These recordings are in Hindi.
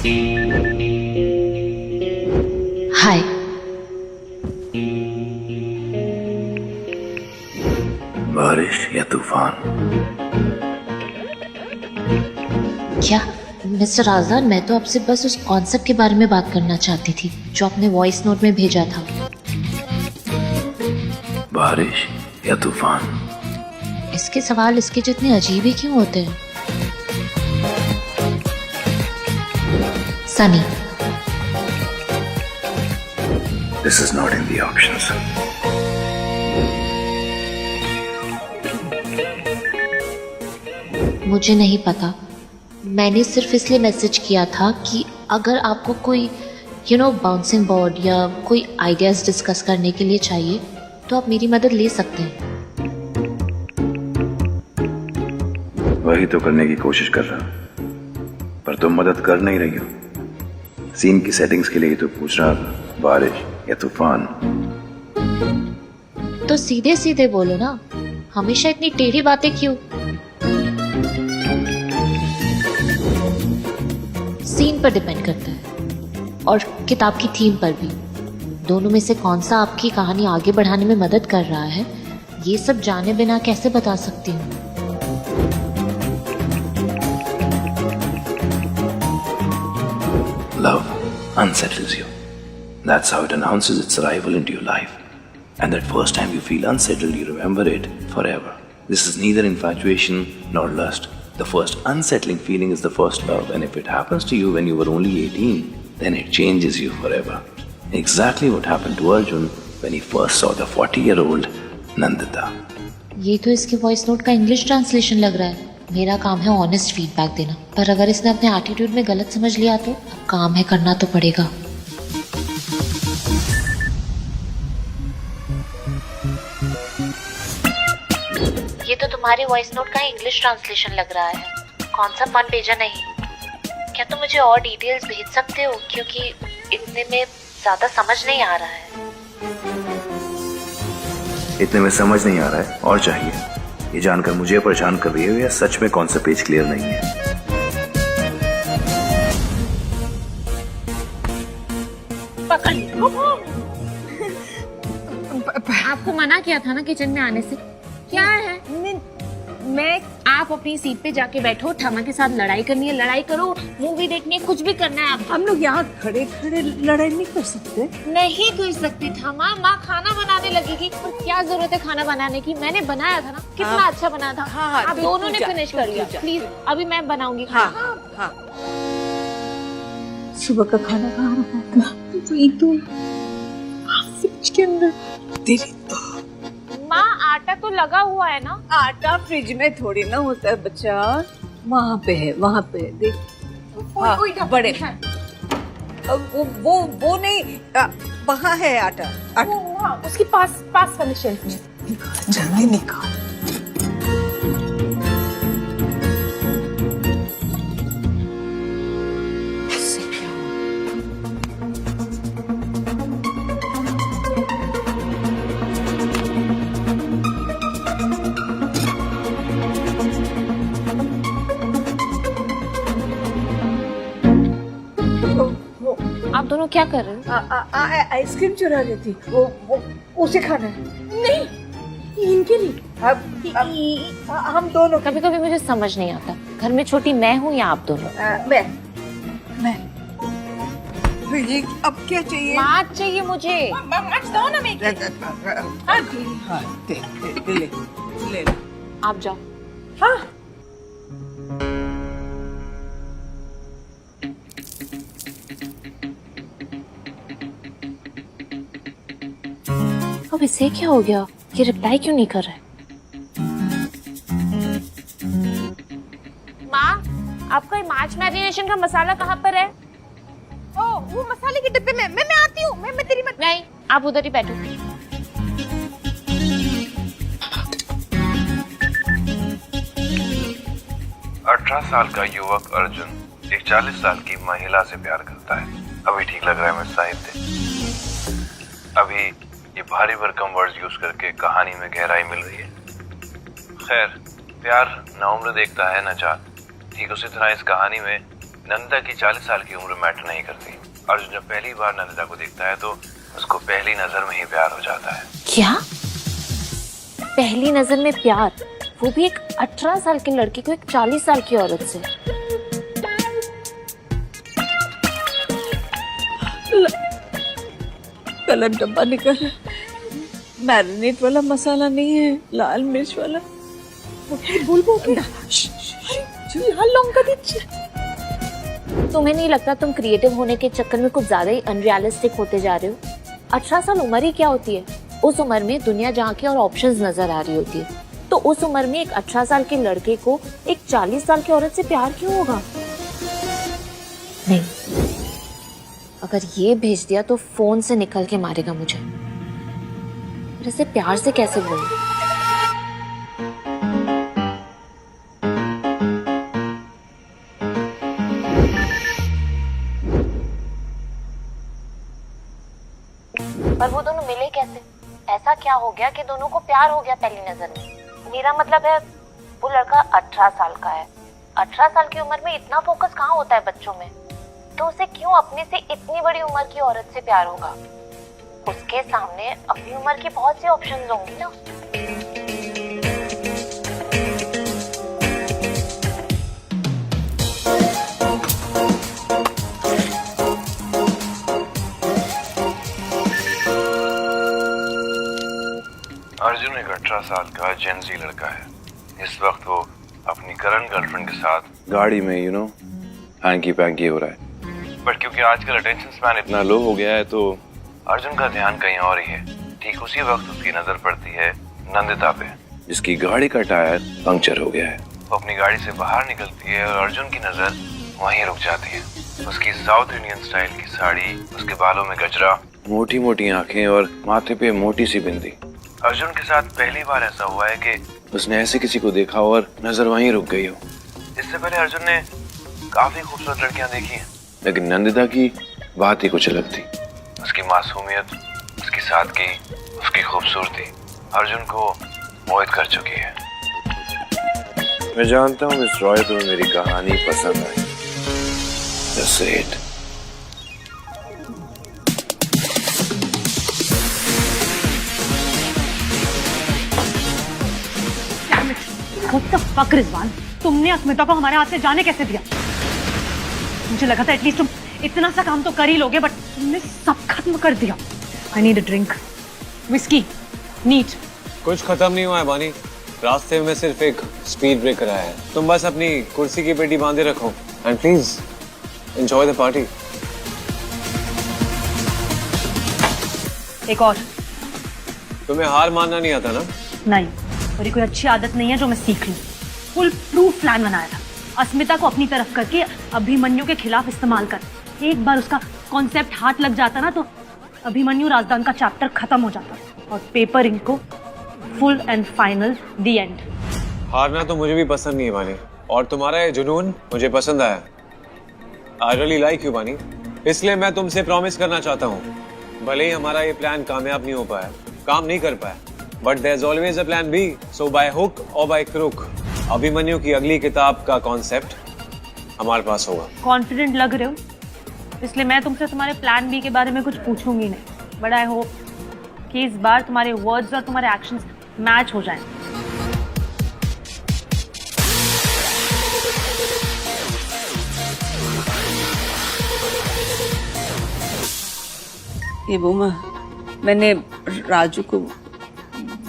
हाय। बारिश या तूफान? क्या मिस्टर आजाद, मैं तो आपसे बस उस कॉन्सेप्ट के बारे में बात करना चाहती थी जो आपने वॉइस नोट में भेजा था। बारिश या तूफान? इसके सवाल इसके जितने अजीब ही क्यों होते हैं? Sunny. This is not in the options. मुझे नहीं पता, मैंने सिर्फ इसलिए मैसेज किया था कि अगर आपको कोई बाउंसिंग बोर्ड या कोई आइडियाज डिस्कस करने के लिए चाहिए तो आप मेरी मदद ले सकते हैं। वही तो करने की कोशिश कर रहा, पर तुम मदद कर नहीं रही हो। सीन की सेटिंग्स के लिए तो पूछ रहा था, बारिश या तूफान? तो सीधे सीधे बोलो ना, हमेशा इतनी टेढ़ी बातें क्यों? सीन पर डिपेंड करता है और किताब की थीम पर भी। दोनों में से कौन सा आपकी कहानी आगे बढ़ाने में मदद कर रहा है, ये सब जाने बिना कैसे बता सकती हूँ। Love unsettles you. That's how it announces its arrival into your life. And that first time you feel unsettled, you remember it forever. This is neither infatuation nor lust. The first unsettling feeling is the first love, and if it happens to you when you were only 18, then it changes you forever. Exactly what happened to Arjun when he first saw the 40-year-old Nandita. ये तो इसके वॉइस नोट का इंग्लिश ट्रांसलेशन लग रहा है। मेरा काम है ऑनेस्ट फीडबैक देना, पर अगर इसने अपने एटीट्यूड में गलत समझ लिया तो अब काम है, करना तो पड़ेगा। ये तो तुम्हारे वॉइस नोट का इंग्लिश ट्रांसलेशन लग रहा है, कौन सा मन भेजा नहीं। क्या तुम मुझे और डिटेल्स भेज सकते हो, क्योंकि इतने में ज्यादा समझ नहीं आ रहा है। इतने में समझ नहीं आ रहा है और चाहिए? ये जानकर मुझे परेशान कर रही है या सच में कौन सा पेज क्लियर नहीं है? आपको मना किया था ना किचन में आने से। क्या है? मैं आप अपनी सीट पे जाके बैठो, ठमा के साथ लड़ाई करनी है लड़ाई करो, मूवी देखनी है, कुछ भी करना है आपको। हम लोग यहाँ खड़े खड़े लड़ाई नहीं कर सकते। नहीं कर सकती ठमा, माँ खाना बनाने लगेगी। और क्या जरूरत है खाना बनाने की, मैंने बनाया था ना, कितना अच्छा बना था। हाँ, आप दोनों ने फिनिश कर लिया। प्लीज अभी मैं बनाऊंगी। हाँ। सुबह का खाना कहाँ रखा था? तो फ्रिज के अंदर। तेरी तो माँ आटा तो लगा हुआ है ना। आटा फ्रिज में थोड़ी ना होता है बच्चा, वहाँ पे है, वहाँ पे है, देख। हाँ, बड़े वो नहीं, वहाँ है आटा। उसके पास वाले शेल्फ में। जल्दी निकाल। आप दोनों क्या कर रहे हो? आइसक्रीम चुरा रही थी। वो उसे खाना है। नहीं, इनके लिए। हम दोनों। कभी कभी मुझे समझ नहीं आता, घर में छोटी मैं हूँ या आप दोनों? मैं तो ये अब क्या चाहिए? माँ चाहिए मुझे। दो ना मैं। ले। आप जाओ। हाँ। अब इसे क्या हो गया, ये रिप्लाई क्यों नहीं कर रहा है? माँ, आपका मार्च मैरिनेशन का मसाला कहाँ पर है? ओ, वो मसाले के डिब्बे में। मैं आती हूँ। मैं तेरी मत। नहीं, आप उधर ही बैठो। 18 साल का युवक अर्जुन एक 40 साल की महिला से प्यार करता है। अभी ठीक लग रहा है मैं साहित्य। अभी ये भारी भरकम वर्ड्स यूज करके कहानी में गहराई मिल रही है। खैर, प्यार न उम्र देखता है न जात। ठीक उसी तरह इस कहानी में नंदिता की 40 साल की उम्र मैटर नहीं करती। अर्जुन जब पहली बार नंदिता को देखता है तो उसको पहली नजर में ही प्यार हो जाता है। क्या? पहली नजर में प्यार, वो भी एक 18 साल के लड़के को एक 40 साल की औरत से? गलत डब्बा निकल है। मैरिनेट वाला मसाला नहीं है, लाल मिर्च वाला। लाल लौंगा दीजिए। तुम्हें नहीं लगता तुम क्रिएटिव होने के चक्कर में कुछ ज्यादा ही अनरियलिस्टिक होते जा रहे हो? 18 साल उम्र ही क्या होती है? उस उम्र में दुनिया जहाँ की और ऑप्शंस नजर आ रही होती है, तो उस उम्र में एक 18 साल के लड़के को एक 40 साल की औरत से प्यार क्यों होगा? नहीं, अगर ये भेज दिया तो फोन से निकल के मारेगा मुझे। और इसे प्यार से कैसे बोलूं? पर वो दोनों मिले कैसे? ऐसा क्या हो गया कि दोनों को प्यार हो गया पहली नजर में? मेरा मतलब है वो लड़का 18 साल का है। 18 साल की उम्र में इतना फोकस कहाँ होता है बच्चों में? तो उसे क्यों अपने से इतनी बड़ी उम्र की औरत से प्यार होगा? उसके सामने अपनी उम्र की बहुत सी ऑप्शंस होंगी ना। अर्जुन एक 18 साल का जेनजी लड़का है। इस वक्त वो अपनी करंट गर्लफ्रेंड के साथ गाड़ी में हैंकी पैंकी हो रहा है। बट क्योंकि आजकल अटेंशन स्पैन इतना लो हो गया है तो अर्जुन का ध्यान कहीं और ही है। ठीक उसी वक्त उसकी नजर पड़ती है नंदिता पे, जिसकी गाड़ी का टायर पंक्चर हो गया है। वो अपनी गाड़ी से बाहर निकलती है और अर्जुन की नजर वहीं रुक जाती है। उसकी साउथ इंडियन स्टाइल की साड़ी, उसके बालों में गजरा, मोटी मोटी आंखें और माथे पे मोटी सी बिंदी। अर्जुन के साथ पहली बार ऐसा हुआ है कि उसने ऐसे किसी को देखा और नजर वहीं रुक गई हो। इससे पहले अर्जुन ने काफी खूबसूरत लड़कियां देखी हैं, लेकिन नंदिता की बात ही कुछ अलग थी। उसकी मासूमियत, उसकी सादगी, उसकी खूबसूरती अर्जुन को मोहित कर चुकी है। मैं जानता हूँ मिस रॉय, तुम्हें मेरी कहानी पसंद आई। That's it. What the fuck, Rizwan? तुमने अस्मिता को हमारे हाथ से जाने कैसे दिया? मुझे लगा था एटलीस्ट तुम इतना सा काम तो कर ही लोगे, बट तुमने सब खत्म कर दिया। I need a drink. Whiskey. Neat. कुछ खत्म नहीं हुआ है बानी। रास्ते में सिर्फ एक स्पीड ब्रेकर आया है। तुम बस अपनी कुर्सी की पेटी बांधे रखो and please enjoy the party. एक और। तुम्हें हार मानना नहीं आता ना? नहीं, और ये कोई अच्छी आदत नहीं है जो मैं सीख लूं। फुल प्रूफ प्लान बनाया था, अस्मिता को अपनी तरफ करके अभिमन्यु के खिलाफ इस्तेमाल कर। एक बार उसका कॉन्सेप्ट हाथ लग जाता ना तो अभिमन्यु राजदान का चैप्टर खत्म हो जाता और पेपर इनको full and final the end. हारना तो मुझे भी पसंद नहीं है बानी, और तुम्हारा ये जुनून मुझे पसंद आया। आई रियली लाइक यू बानी, इसलिए मैं तुमसे प्रॉमिस करना चाहता हूँ, भले ही हमारा ये प्लान कामयाब नहीं हो पाया, काम नहीं कर पाया, but there is always a plan B. So by hook और बाय क्रुक अभिमन्यु की अगली किताब का कॉन्सेप्ट हमारे पास होगा। कॉन्फिडेंट लग रहे हो, इसलिए मैं तुमसे तुम्हारे प्लान बी के बारे में कुछ पूछूंगी नहीं, बट आई होप कि इस बार तुम्हारे वर्ड्स और तुम्हारे एक्शंस मैच हो जाएं। ये बुमा, मैंने राजू को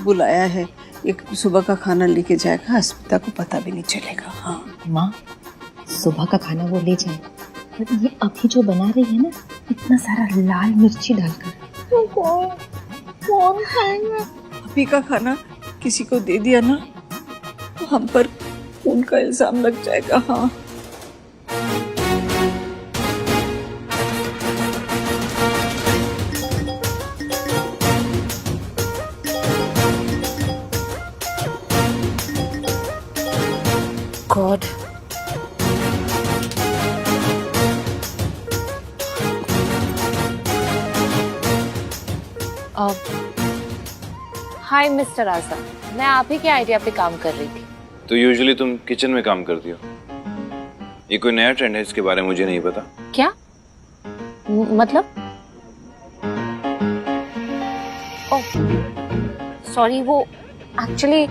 बुलाया है, एक सुबह का खाना लेके जाएगा, अस्मिता को पता भी नहीं चलेगा। हाँ माँ, सुबह का खाना वो ले जाए, पर ये अभी जो बना रही है ना, इतना सारा लाल मिर्ची डालकर, तो कौन खाएगा? अभी का खाना किसी को दे दिया ना तो हम पर उनका इल्जाम लग जाएगा। हाँ गॉड, हाय मिस्टर आजा, मैं आप ही के आइडिया पे काम कर रही थी। तो यूजुअली तुम किचन में काम करती हो? ये कोई नया ट्रेंड है, इसके बारे में मुझे नहीं पता। क्या मतलब? ओह सॉरी, वो एक्चुअली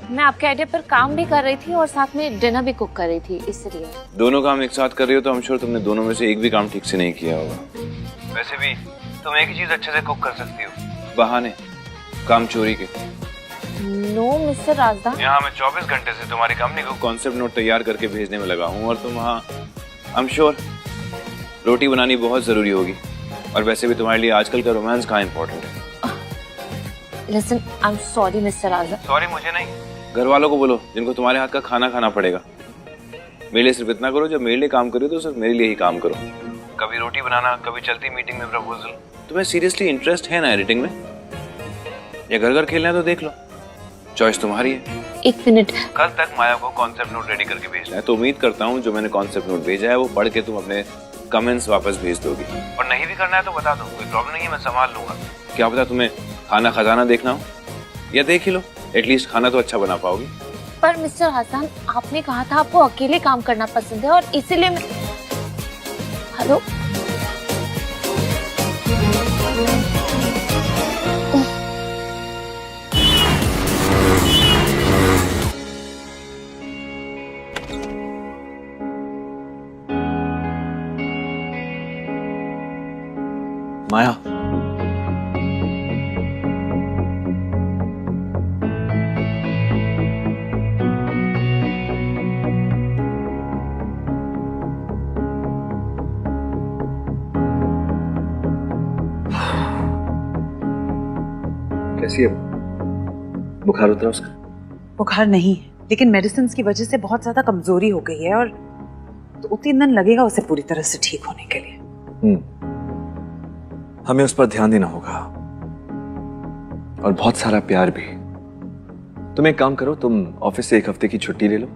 मैं आपके आइडिया पर काम भी कर रही थी और साथ में डिनर भी कुक कर रही थी, इसलिए। दोनों काम एक साथ कर रही हो तो I'm sure तुमने दोनों में से एक भी काम ठीक से नहीं किया होगा। वैसे भी तुम एक ही चीज अच्छे से कुक कर सकती हो, बहाने काम चोरी के। नो मिस्टर राजदान, यहाँ मैं 24 घंटे से तुम्हारी कंपनी को कॉन्सेप्ट नोट तैयार करके भेजने में लगा हूँ और तुम वहाँ I'm sure रोटी बनानी बहुत जरूरी होगी। और वैसे भी तुम्हारे लिए आजकल का रोमांस कहाँ इम्पोर्टेंट है। Listen, I am sorry mister Rajdan. Sorry मुझे नहीं, घर वालों को बोलो जिनको तुम्हारे हाथ का खाना खाना पड़ेगा। मेरे लिए सिर्फ इतना करो, जब मेरे लिए काम करो तो सिर्फ मेरे लिए ही काम करो। कभी रोटी बनाना, कभी चलती मीटिंग में प्रपोजल। तुम्हें सीरियसली इंटरेस्ट है ना एडिटिंग में, या घर घर खेलना है तो देख लो, चॉइस तुम्हारी है। एक मिनट, कल तक माया को कॉन्सेप्ट नोट रेडी करके भेजना है, तो उम्मीद करता हूँ जो मैंने कॉन्सेप्ट नोट भेजा है वो पढ़ के तुम अपने कमेंट्स वापस भेज दोगी। और नहीं भी करना है तो बता दो, कोई प्रॉब्लम नहीं है, मैं संभाल लूंगा। क्या पता तुम्हें खाना खजाना देखना हो, या देख ही लो, एटलीस्ट खाना तो अच्छा बना पाओगी। पर मिस्टर हसन, आपने कहा था आपको अकेले काम करना पसंद है और इसीलिए मैं... हेलो, माया, कैसी है? बुखार उतरा उसका? बुखार नहीं है, लेकिन मेडिसिन की वजह से बहुत ज्यादा कमजोरी हो गई है और 2-3 दिन लगेगा उसे पूरी तरह से ठीक होने के लिए। हमें उस पर ध्यान देना होगा और बहुत सारा प्यार भी। तुम एक काम करो, तुम ऑफिस से 1 हफ्ते की छुट्टी ले लो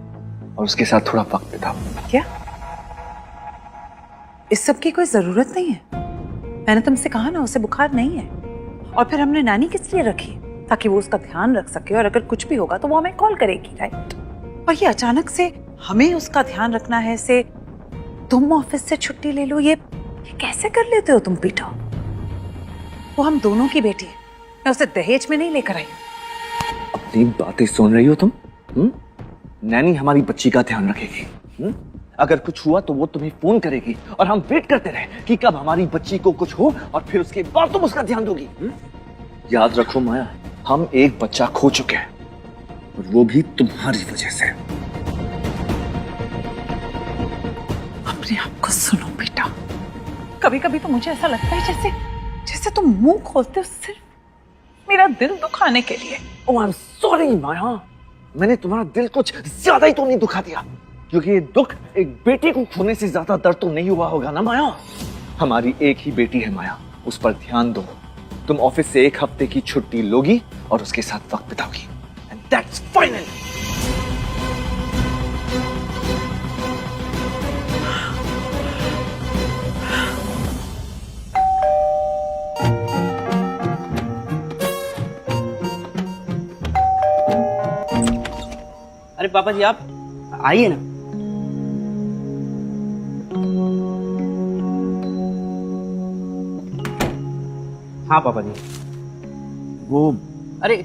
और उसके साथ थोड़ा वक्त बिताओ। क्या इस सब की कोई जरूरत नहीं है? मैंने तुमसे कहा ना उसे बुखार नहीं है। और फिर हमने नानी किस लिए रखी? ताकि वो उसका ध्यान रख सके और अगर कुछ भी होगा तो वो हमें कॉल करेगी, राइट? और ये अचानक से हमें उसका ध्यान रखना है से तुम ऑफिस से छुट्टी ले लो, ये कैसे कर लेते हो तुम पीटा? वो हम दोनों की बेटी है, मैं उसे दहेज में नहीं लेकर आई हूँ। अपनी बातें सुन रही हो तुम? नैनी हमारी बच्ची का ध्यान रखेगी। अगर कुछ हुआ तो वो तुम्हें फोन करेगी और हम वेट करते रहे कि कब हमारी बच्ची को कुछ हो और फिर उसके बाद तुम उसका ध्यान दोगी। याद रखो माया, हम एक बच्चा खो चुके हैं और वो भी तुम्हारी वजह से। अपने आप को सुनो बेटा, कभी कभी तो मुझे ऐसा लगता है जैसे तुम मुंह खोलते हो सिर्फ मेरा दिल दुखाने के लिए। ओह आई एम सॉरी माया, मैंने तुम्हारा दिल कुछ ज्यादा ही तो नहीं दुखा दिया, क्योंकि ये दुख एक बेटी को खोने से ज्यादा दर्द तो नहीं हुआ होगा ना माया। हमारी एक ही बेटी है माया, उस पर ध्यान दो। तुम ऑफिस से 1 हफ्ते की छुट्टी लोगी और उसके साथ वक्त बिताओगी, एंड दैट्स फाइनल। अरे पापा जी आप आइए ना। हाँ पापा जी। वो अरे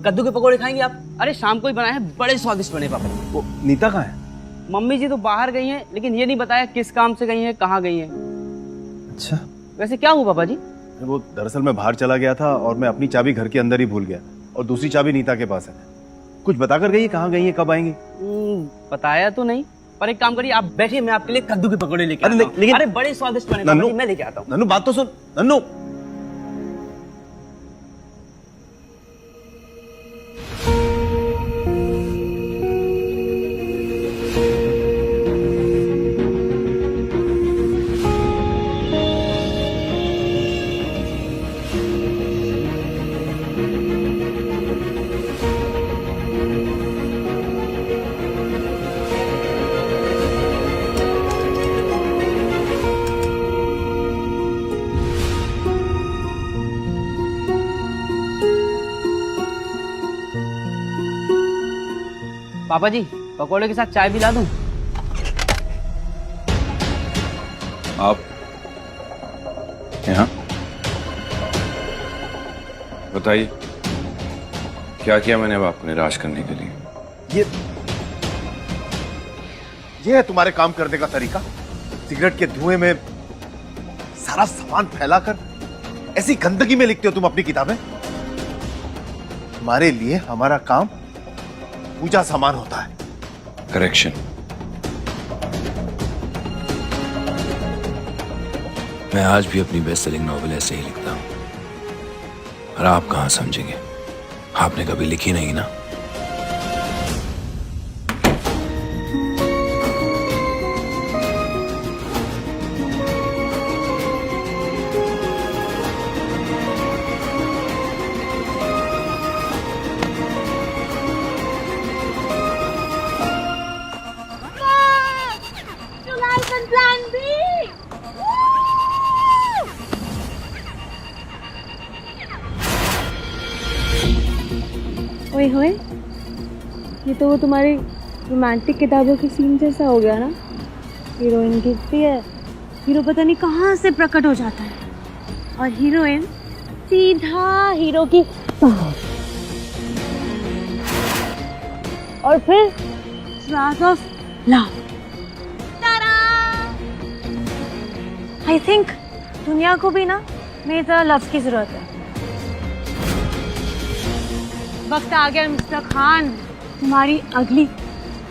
कद्दू के पकौड़े खाएंगे आप? अरे शाम को ही बनाए हैं, बड़े स्वादिष्ट बने पापा जी। वो नीता कहाँ है? मम्मी जी तो बाहर गई हैं, लेकिन ये नहीं बताया किस काम से गई हैं, कहाँ गई हैं। अच्छा, वैसे क्या हुआ पापा जी? वो दरअसल मैं बाहर चला गया था और मैं अपनी चाबी घर के अंदर ही भूल गया और दूसरी चाबी नीता के पास है। कुछ बता कर गई है कहाँ गई है, कब आएंगी? बताया तो नहीं, पर एक काम करिए आप बैठिए, मैं आपके लिए कद्दू के पकौड़े लेके आता हूं। लेकिन अरे बड़े स्वादिष्ट बने पापा जी, मैं लेके आता हूँ। नन्नू बात तो सुन। नन्नू पापा जी पकौड़े के साथ चाय भी ला दूं? आप यहाँ बताइए, क्या किया मैंने अब आपको निराश करने के लिए? ये है तुम्हारे काम करने का तरीका? सिगरेट के धुएं में सारा सामान फैलाकर ऐसी गंदगी में लिखते हो तुम अपनी किताबें? हमारे लिए हमारा काम पूजा सामान होता है। करेक्शन। मैं आज भी अपनी बेस्ट सेलिंग नॉवेल ऐसे ही लिखता हूँ, और आप कहाँ समझेंगे? आपने कभी लिखी नहीं ना। ओए होए, ये तो वो तुम्हारी रोमांटिक किताबों की सीन जैसा हो गया ना। हीरोइन गिरती है, हीरो पता नहीं कहाँ से प्रकट हो जाता है, और हीरोइन सीधा हीरो की और फिर राज ऑफ लव। आई थिंक दुनिया को भी ना मेरी तरह लव की जरूरत है। वक्त आ गया मिस्टर खान तुम्हारी अगली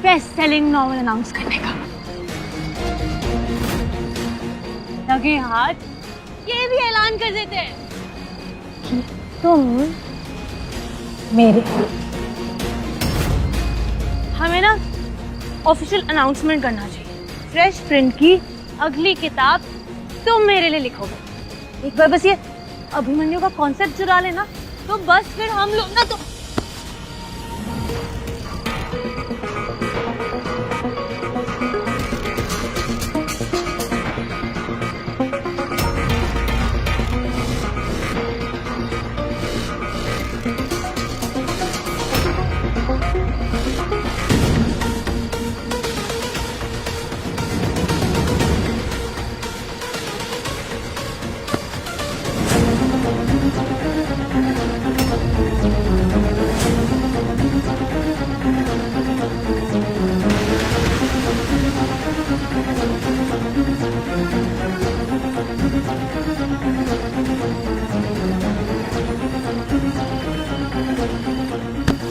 बेस्ट सेलिंग नॉवेल अनाउंस करने का। लगे हाथ ये भी ऐलान कर देते हैं कि तुम मेरे। हमें ना ऑफिशियल अनाउंसमेंट करना चाहिए, फ्रेश प्रिंट की अगली किताब तुम मेरे लिए लिखोगे। एक बार बस ये अभिमन्यु का कॉन्सेप्ट चुरा लेना, तो बस फिर हम लोग ना तो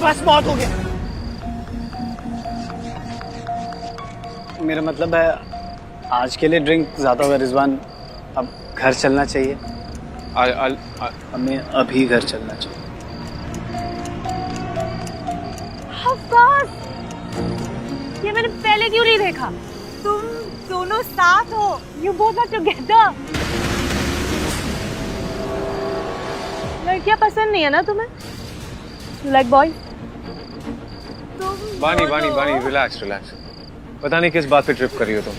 बस बहुत हो गया। मेरा मतलब है आज के लिए ड्रिंक ज्यादा हुआ रिजवान, अब घर चलना चाहिए। हमें अभी घर चलना चाहिए। Of course! ये मैंने पहले क्यों नहीं देखा? तुम दोनों साथ हो, you both are together. लड़कियां पसंद नहीं है ना तुम्हें? You like boys? बानी रिलैक्स। पता नहीं किस बात पे ट्रिप कर रही हो तुम।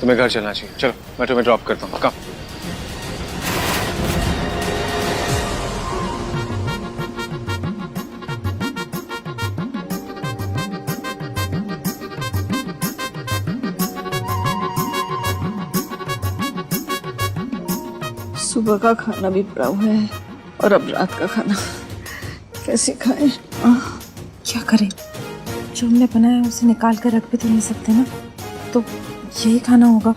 तुम्हें घर चलना चाहिए। चलो मैं तुम्हें ड्रॉप करता हूँ। कम। सुबह का खाना भी पड़ा हुआ है और अब रात का खाना कैसे खाएं? क्या करें? जो हमने बनाया उसे निकाल कर रख भी तो नहीं सकते ना, तो यही खाना होगा।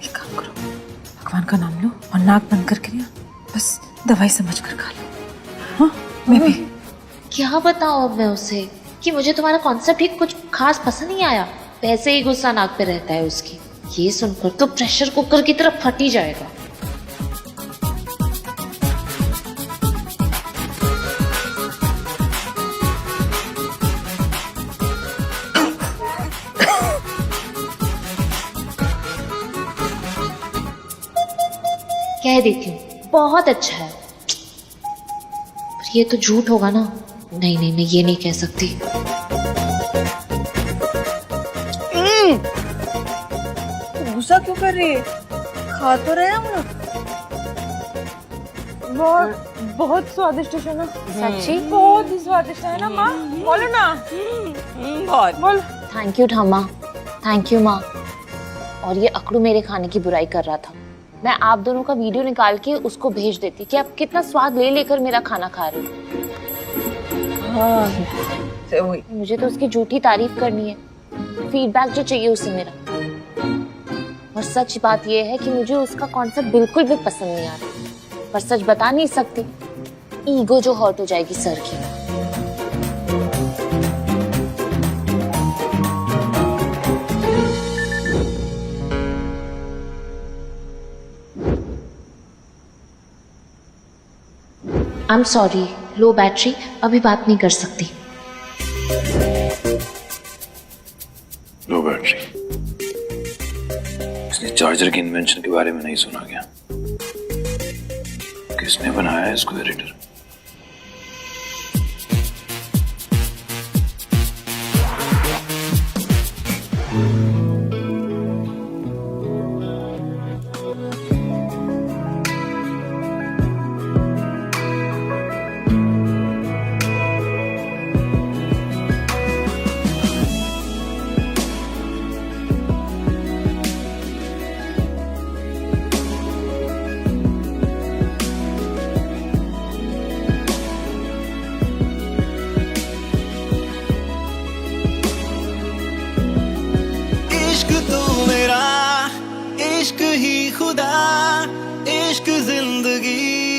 एक काम करो, भगवान का नाम लो और नाक बंद करके ना बस दवाई समझ कर खा लो। हाँ, मैं भी। क्या बताऊं अब मैं उसे कि मुझे तुम्हारा कॉन्सेप्ट ही कुछ खास पसंद नहीं आया। वैसे ही गुस्सा नाक पे रहता है उसकी। ये सुनकर तो प्रेशर कुकर की तरफ फट ही जाएगा। कह देती हूँ बहुत अच्छा है, पर ये तो झूठ होगा ना। नहीं, ये नहीं कह सकती। गुस्सा क्यों कर रही है? खा तो रहे हम लोग। बहुत स्वादिष्ट है ना। सच्ची बहुत ही स्वादिष्ट है ना माँ? बोलो ना। बहुत। बोल। थैंक यू ठामा, थैंक यू माँ। और ये अकड़ू मेरे खाने की बुराई कर रहा था। मैं आप दोनों का वीडियो निकाल के उसको भेज देती कि आप कितना स्वाद ले लेकर मेरा खाना खा रहे हो। हाँ, मुझे तो उसकी झूठी तारीफ करनी है, फीडबैक जो चाहिए उसे मेरा। और सच बात यह है कि मुझे उसका कॉन्सेप्ट बिल्कुल भी पसंद नहीं आ रहा, पर सच बता नहीं सकती, ईगो जो हर्ट हो जाएगी सर की। आई एम सॉरी, लो बैटरी, अभी बात नहीं कर सकती। लो बैटरी। इसने चार्जर के इन्वेंशन के बारे में नहीं सुना क्या? किसने बनाया है इसको एडिटर? इश्क तू मेरा, इश्क ही खुदा, इश्क जिंदगी